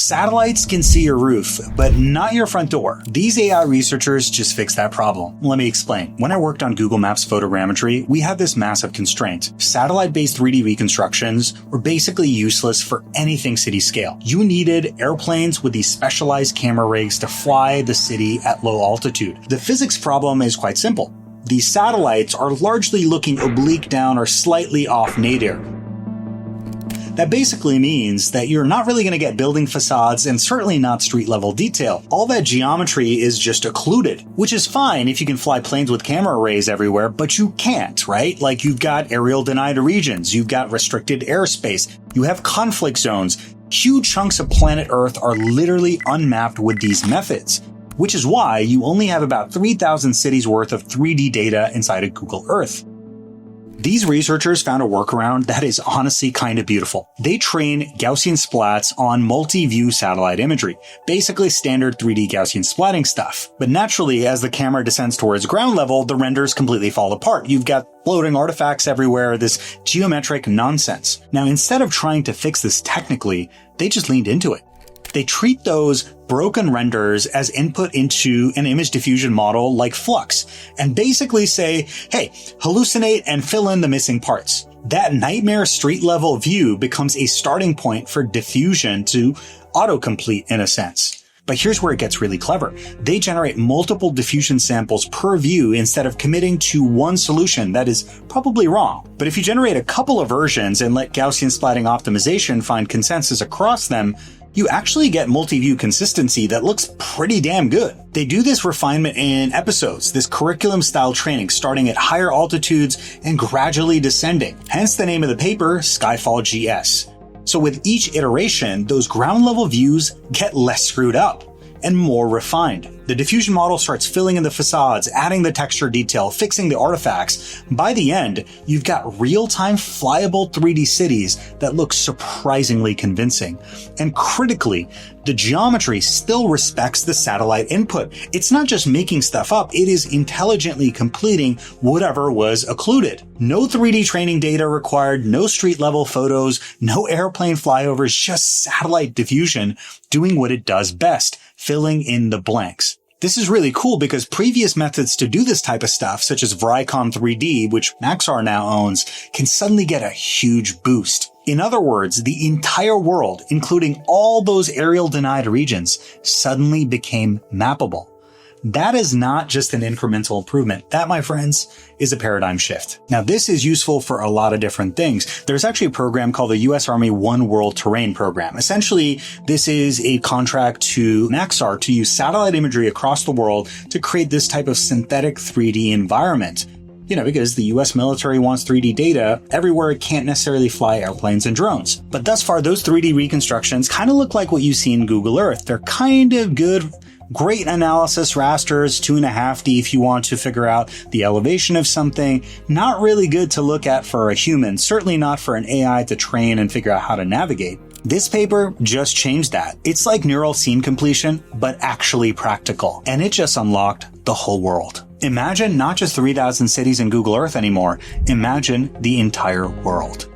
Satellites can see your roof, but not your front door. These AI researchers just fixed that problem. Let me explain. When I worked on Google Maps photogrammetry, we had this massive constraint. Satellite-based 3D reconstructions were basically useless for anything city scale. You needed airplanes with these specialized camera rigs to fly the city at low altitude. The physics problem is quite simple. These satellites are largely looking oblique down or slightly off nadir. That basically means that you're not really going to get building facades and certainly not street level detail. All that geometry is just occluded, which is fine if you can fly planes with camera arrays everywhere, but you can't, right? Like you've got aerial denied regions, you've got restricted airspace, you have conflict zones. Huge chunks of planet Earth are literally unmapped with these methods, which is why you only have about 3,000 cities worth of 3D data inside of Google Earth. These researchers found a workaround that is honestly kind of beautiful. They train Gaussian splats on multi-view satellite imagery, basically standard 3D Gaussian splatting stuff. But naturally, as the camera descends towards ground level, the renders completely fall apart. You've got floating artifacts everywhere, this geometric nonsense. Now, instead of trying to fix this technically, they just leaned into it. They treat those broken renders as input into an image diffusion model like Flux, and basically say, hey, hallucinate and fill in the missing parts. That nightmare street level view becomes a starting point for diffusion to autocomplete in a sense. But here's where it gets really clever. They generate multiple diffusion samples per view instead of committing to one solution that is probably wrong. But if you generate a couple of versions and let Gaussian splatting optimization find consensus across them, you actually get multi-view consistency that looks pretty damn good. They do this refinement in episodes, this curriculum-style training starting at higher altitudes and gradually descending. Hence the name of the paper, Skyfall-GS. So with each iteration, those ground-level views get less screwed up and more refined. The diffusion model starts filling in the facades, adding the texture detail, fixing the artifacts. By the end, you've got real-time flyable 3D cities that look surprisingly convincing. And critically, the geometry still respects the satellite input. It's not just making stuff up, it is intelligently completing whatever was occluded. No 3D training data required, no street-level photos, no airplane flyovers, just satellite diffusion doing what it does best, filling in the blanks. This is really cool because previous methods to do this type of stuff, such as Vricon 3D, which Maxar now owns, can suddenly get a huge boost. In other words, the entire world, including all those aerial denied regions, suddenly became mappable. That is not just an incremental improvement. That, my friends, is a paradigm shift. Now, this is useful for a lot of different things. There's actually a program called the US Army One World Terrain Program. Essentially, this is a contract to Maxar to use satellite imagery across the world to create this type of synthetic 3D environment. You know, because the US military wants 3D data everywhere it can't necessarily fly airplanes and drones. But thus far, those 3D reconstructions kind of look like what you see in Google Earth. They're kind of good. Great analysis rasters, 2.5D if you want to figure out the elevation of something. Not really good to look at for a human, certainly not for an AI to train and figure out how to navigate. This paper just changed that. It's like neural scene completion, but actually practical. And it just unlocked the whole world. Imagine not just 3,000 cities in Google Earth anymore. Imagine the entire world.